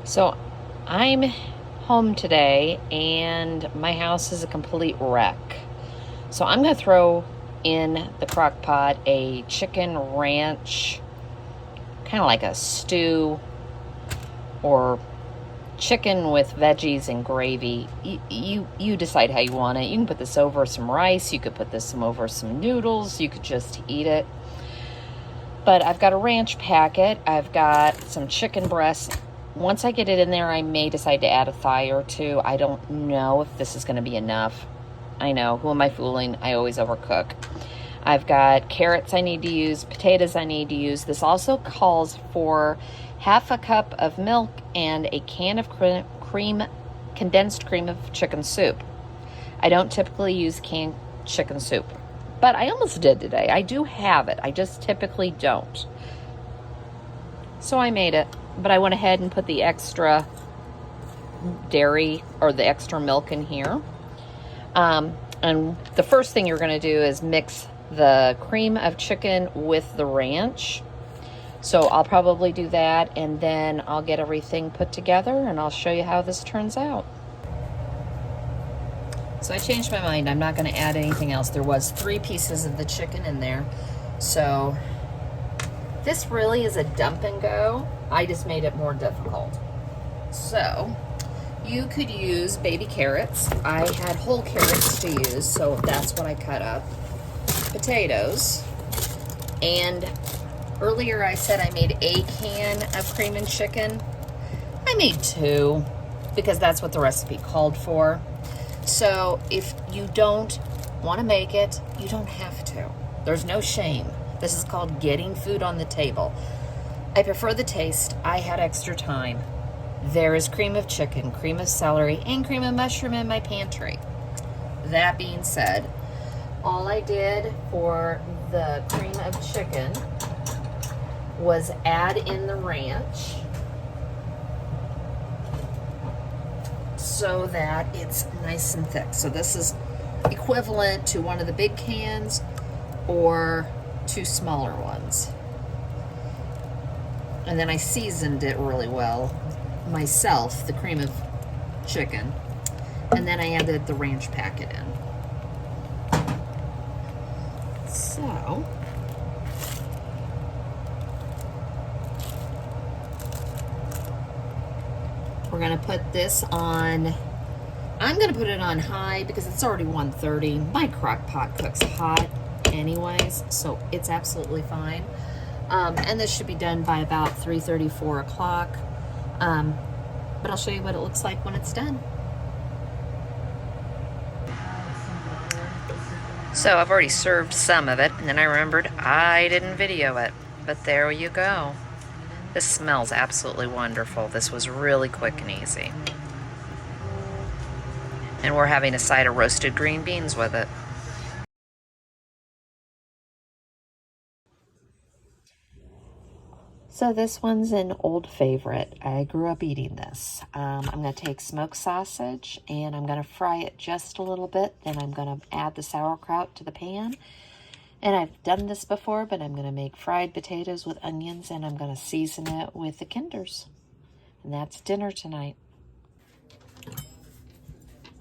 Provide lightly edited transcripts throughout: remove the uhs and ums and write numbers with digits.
So I'm home today and my house is a complete wreck. So I'm going to throw in the crock pot a chicken ranch, kind of like a stew, or chicken with veggies and gravy. You decide how you want it. You can put this over some rice. You could put this over some noodles. You could just eat it. But I've got a ranch packet. I've got some chicken breasts. Once I get it in there, I may decide to add a thigh or two. I don't know if this is going to be enough. I know, who am I fooling? I always overcook. I've got carrots I need to use, potatoes I need to use. This also calls for half a cup of milk and a can of condensed cream of chicken soup. I don't typically use canned chicken soup, but I almost did today. I do have it. I just typically don't. So I made it, but I went ahead and put the extra dairy or the extra milk in here. And the first thing you're going to do is mix the cream of chicken with the ranch. So I'll probably do that, and then I'll get everything put together and I'll show you how this turns out. So I changed my mind. I'm not going to add anything else. There was 3 pieces of the chicken in there. So this really is a dump and go. I just made it more difficult. So you could use baby carrots. I had whole carrots to use, so that's what I cut up. Potatoes. And earlier I said I made a can of cream and chicken. I made 2 because that's what the recipe called for. So if you don't want to make it, you don't have to. There's no shame. This is called getting food on the table. I prefer the taste. I had extra time. There is cream of chicken, cream of celery, and cream of mushroom in my pantry. That being said, all I did for the cream of chicken was add in the ranch so that it's nice and thick. So this is equivalent to one of the big cans or 2 smaller ones. And then I seasoned it really well myself, the cream of chicken, and then I added the ranch packet in. So we're going to put this on, I'm going to put it on high because it's already 1:30. My crock pot cooks hot anyways, so it's absolutely fine. And this should be done by about 3:30, 4 o'clock. But I'll show you what it looks like when it's done. So I've already served some of it, and then I remembered I didn't video it. But there you go. This smells absolutely wonderful. This was really quick and easy. And we're having a side of roasted green beans with it. So this one's an old favorite. I grew up eating this. I'm going to take smoked sausage and I'm going to fry it just a little bit. Then I'm going to add the sauerkraut to the pan. And I've done this before, but I'm going to make fried potatoes with onions and I'm going to season it with the Kinders. And that's dinner tonight.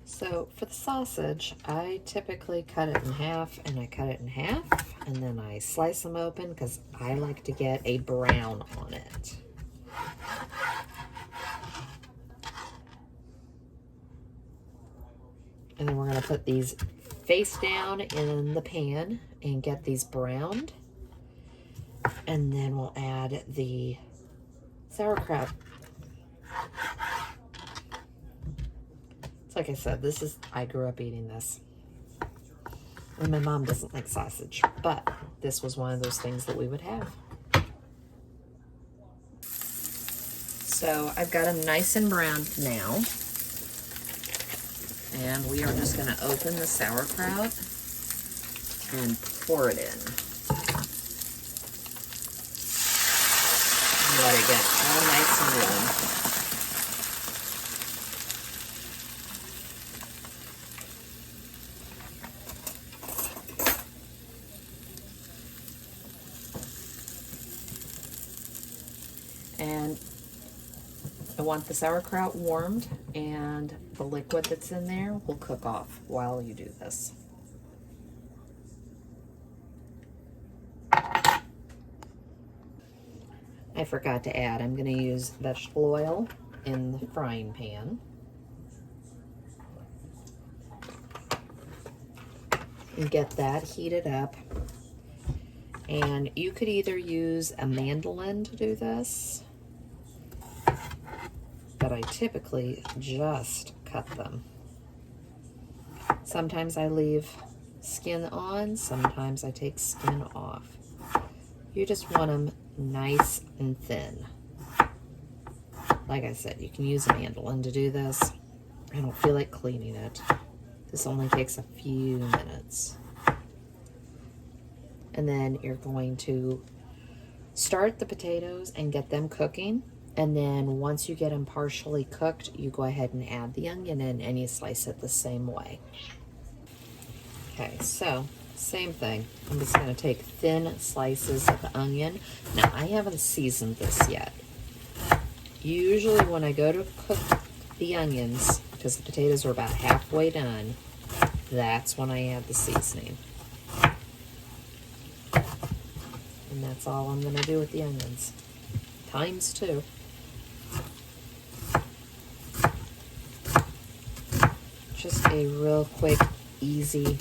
So for the sausage, I typically cut it in half, and I cut it in half, and then I slice them open because I like to get a brown on it. And then we're going to put these face down in the pan and get these browned. And then we'll add the sauerkraut. Like I said, I grew up eating this. And my mom doesn't like sausage, but this was one of those things that we would have. So I've got them nice and browned now. And we are just going to open the sauerkraut and pour it in. And let it get all nice and warm. want the sauerkraut warmed, and the liquid that's in there will cook off while you do this. I forgot to add, I'm going to use vegetable oil in the frying pan. And get that heated up. And you could either use a mandolin to do this, but I typically just cut them. Sometimes I leave skin on, sometimes I take skin off. You just want them nice and thin. Like I said, you can use a mandolin to do this. I don't feel like cleaning it. This only takes a few minutes. And then you're going to start the potatoes and get them cooking. And then once you get them partially cooked, you go ahead and add the onion in and you slice it the same way. Okay, so same thing. I'm just going to take thin slices of the onion. Now, I haven't seasoned this yet. Usually when I go to cook the onions, because the potatoes are about halfway done, that's when I add the seasoning. And that's all I'm going to do with the onions. Times 2. Just a real quick, easy,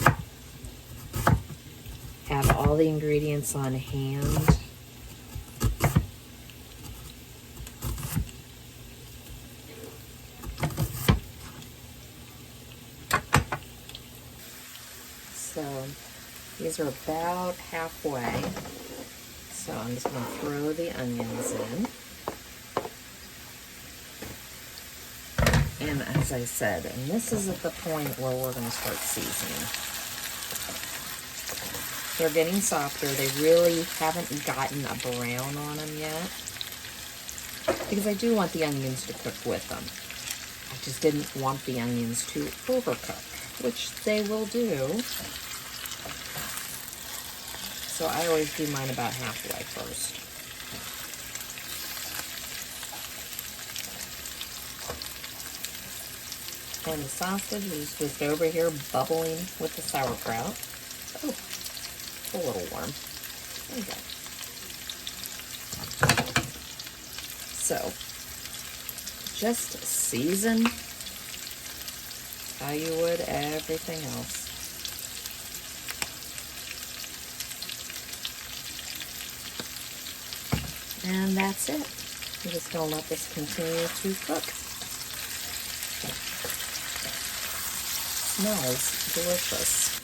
have all the ingredients on hand. So these are about halfway. So I'm just going to throw the onions in. And as I said, and this is at the point where we're going to start seasoning. They're getting softer. They really haven't gotten a brown on them yet, because I do want the onions to cook with them. I just didn't want the onions to overcook, which they will do. So I always do mine about halfway first. And the sausage is just over here bubbling with the sauerkraut. Oh, it's a little warm. There you go. So, just season how you would everything else. And that's it. I'm just going to let this continue to cook. Smells delicious.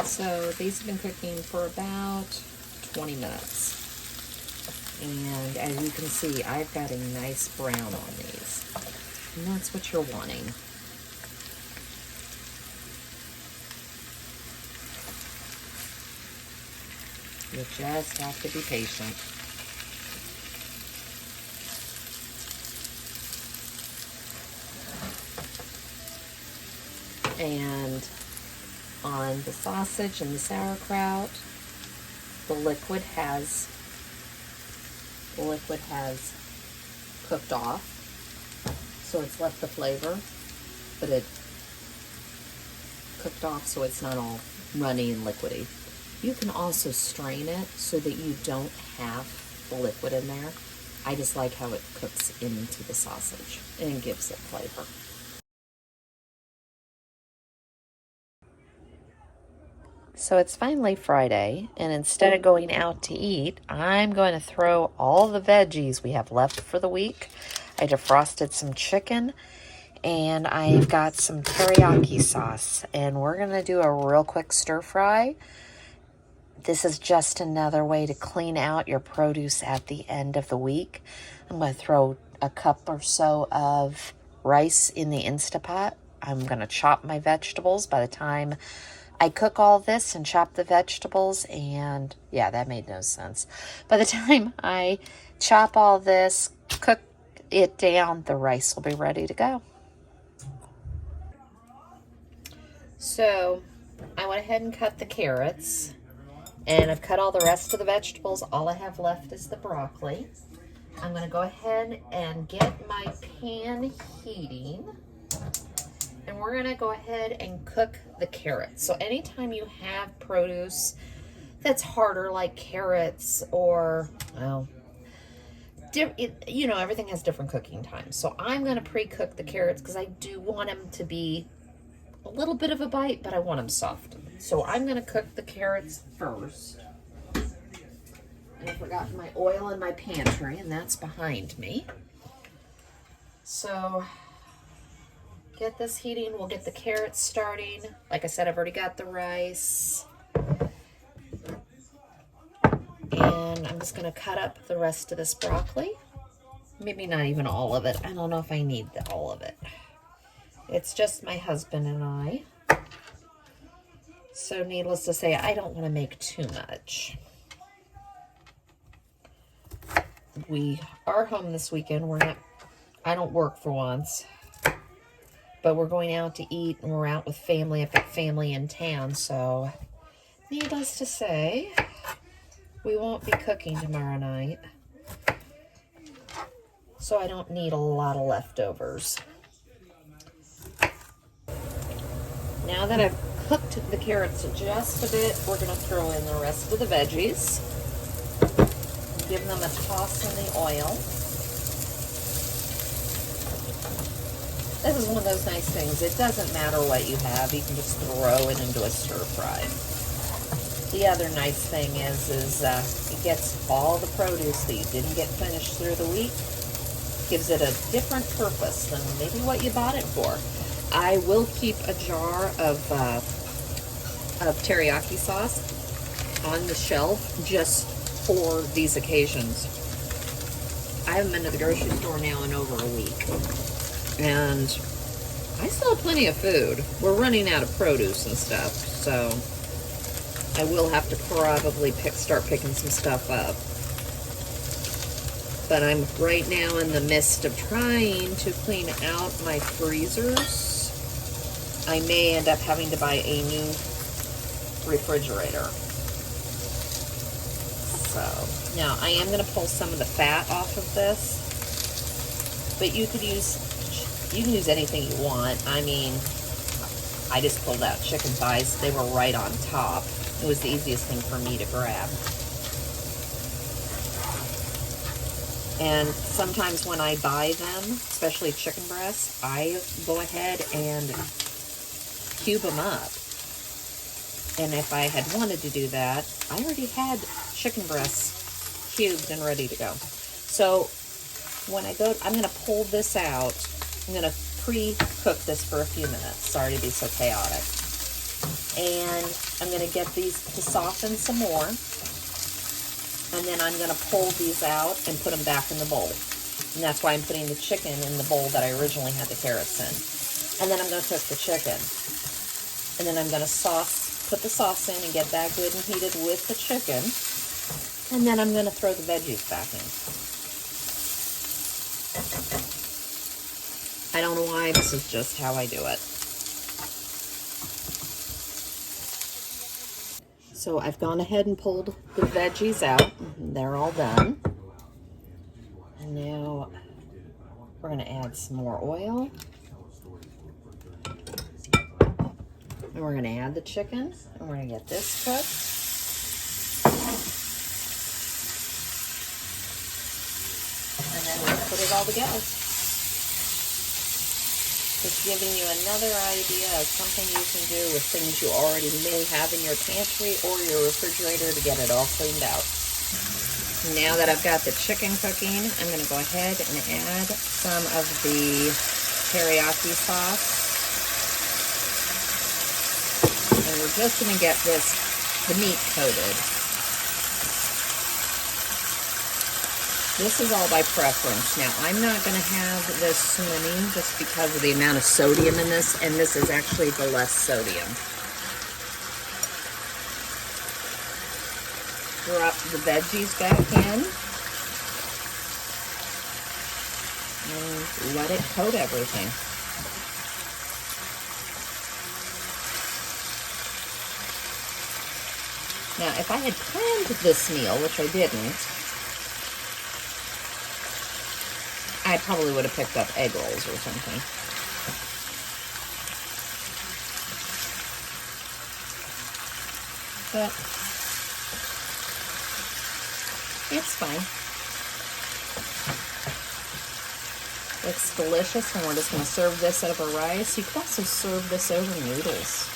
So these have been cooking for about 20 minutes. And as you can see, I've got a nice brown on these. And that's what you're wanting. You just have to be patient. And on the sausage and the sauerkraut, the liquid has cooked off, so it's left the flavor, but it cooked off so it's not all runny and liquidy. You can also strain it so that you don't have the liquid in there. I just like how it cooks into the sausage and gives it flavor. So it's finally Friday, and instead of going out to eat, I'm going to throw all the veggies we have left for the week. I defrosted some chicken, and I've got some teriyaki sauce, and we're going to do a real quick stir fry. This is just another way to clean out your produce at the end of the week. I'm going to throw a cup or so of rice in the Instapot. I'm going to chop my vegetables by the time I cook all this and chop the vegetables, and yeah, that made no sense. By the time I chop all this, cook it down, the rice will be ready to go. So I went ahead and cut the carrots, and I've cut all the rest of the vegetables. All I have left is the broccoli. I'm going to go ahead and get my pan heating. And we're going to go ahead and cook the carrots. So anytime you have produce that's harder, like carrots or, well, you know, everything has different cooking times. So I'm going to pre-cook the carrots because I do want them to be a little bit of a bite, but I want them soft. So I'm going to cook the carrots first. And I forgot my oil in my pantry, and that's behind me. So get this heating. We'll get the carrots starting. Like I said, I've already got the rice. And I'm just going to cut up the rest of this broccoli. Maybe not even all of it. I don't know if I need all of it. It's just my husband and I. So needless to say, I don't want to make too much. We are home this weekend. I don't work for once. But we're going out to eat, and we're out with family. I've got family in town, so needless to say, we won't be cooking tomorrow night. So I don't need a lot of leftovers. Now that I've cooked the carrots just a bit, we're going to throw in the rest of the veggies. Give them a toss in the oil. This is one of those nice things. It doesn't matter what you have. You can just throw it into a stir fry. The other nice thing is it gets all the produce that you didn't get finished through the week. Gives it a different purpose than maybe what you bought it for. I will keep a jar of teriyaki sauce on the shelf just for these occasions. I haven't been to the grocery store now in over a week. And I still have plenty of food. We're running out of produce and stuff, so I will have to probably start picking some stuff up. But I'm right now in the midst of trying to clean out my freezers. I may end up having to buy a new refrigerator. So now I am going to pull some of the fat off of this, but you can use anything you want. I mean, I just pulled out chicken thighs. They were right on top. It was the easiest thing for me to grab. And sometimes when I buy them, especially chicken breasts, I go ahead and cube them up. And if I had wanted to do that, I already had chicken breasts cubed and ready to go. So when I go, I'm going to pull this out. I'm going to pre-cook this for a few minutes. Sorry to be so chaotic. And I'm going to get these to soften some more. And then I'm going to pull these out and put them back in the bowl. And that's why I'm putting the chicken in the bowl that I originally had the carrots in. And then I'm going to cook the chicken. And then I'm going to put the sauce in and get that good and heated with the chicken. And then I'm going to throw the veggies back in. I don't know why, this is just how I do it. So I've gone ahead and pulled the veggies out. They're all done. And now we're going to add some more oil. And we're going to add the chicken. And we're going to get this cooked. And then we're going to put it all together. Just giving you another idea of something you can do with things you already may have in your pantry or your refrigerator to get it all cleaned out. Now that I've got the chicken cooking, I'm going to go ahead and add some of the teriyaki sauce. And we're just going to get the meat coated. This is all by preference. Now, I'm not going to have this swimming just because of the amount of sodium in this, and this is actually the less sodium. Drop the veggies back in. And let it coat everything. Now, if I had planned this meal, which I didn't, I probably would have picked up egg rolls or something. But it's fine. It's delicious, and we're just going to serve this over rice. You could also serve this over noodles.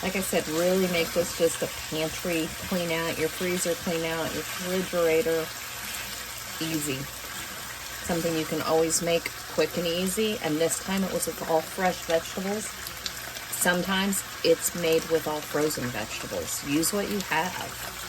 Like I said, really make this just a pantry clean out, your freezer clean out, your refrigerator. Easy. Something you can always make quick and easy, and this time it was with all fresh vegetables. Sometimes it's made with all frozen vegetables. Use what you have.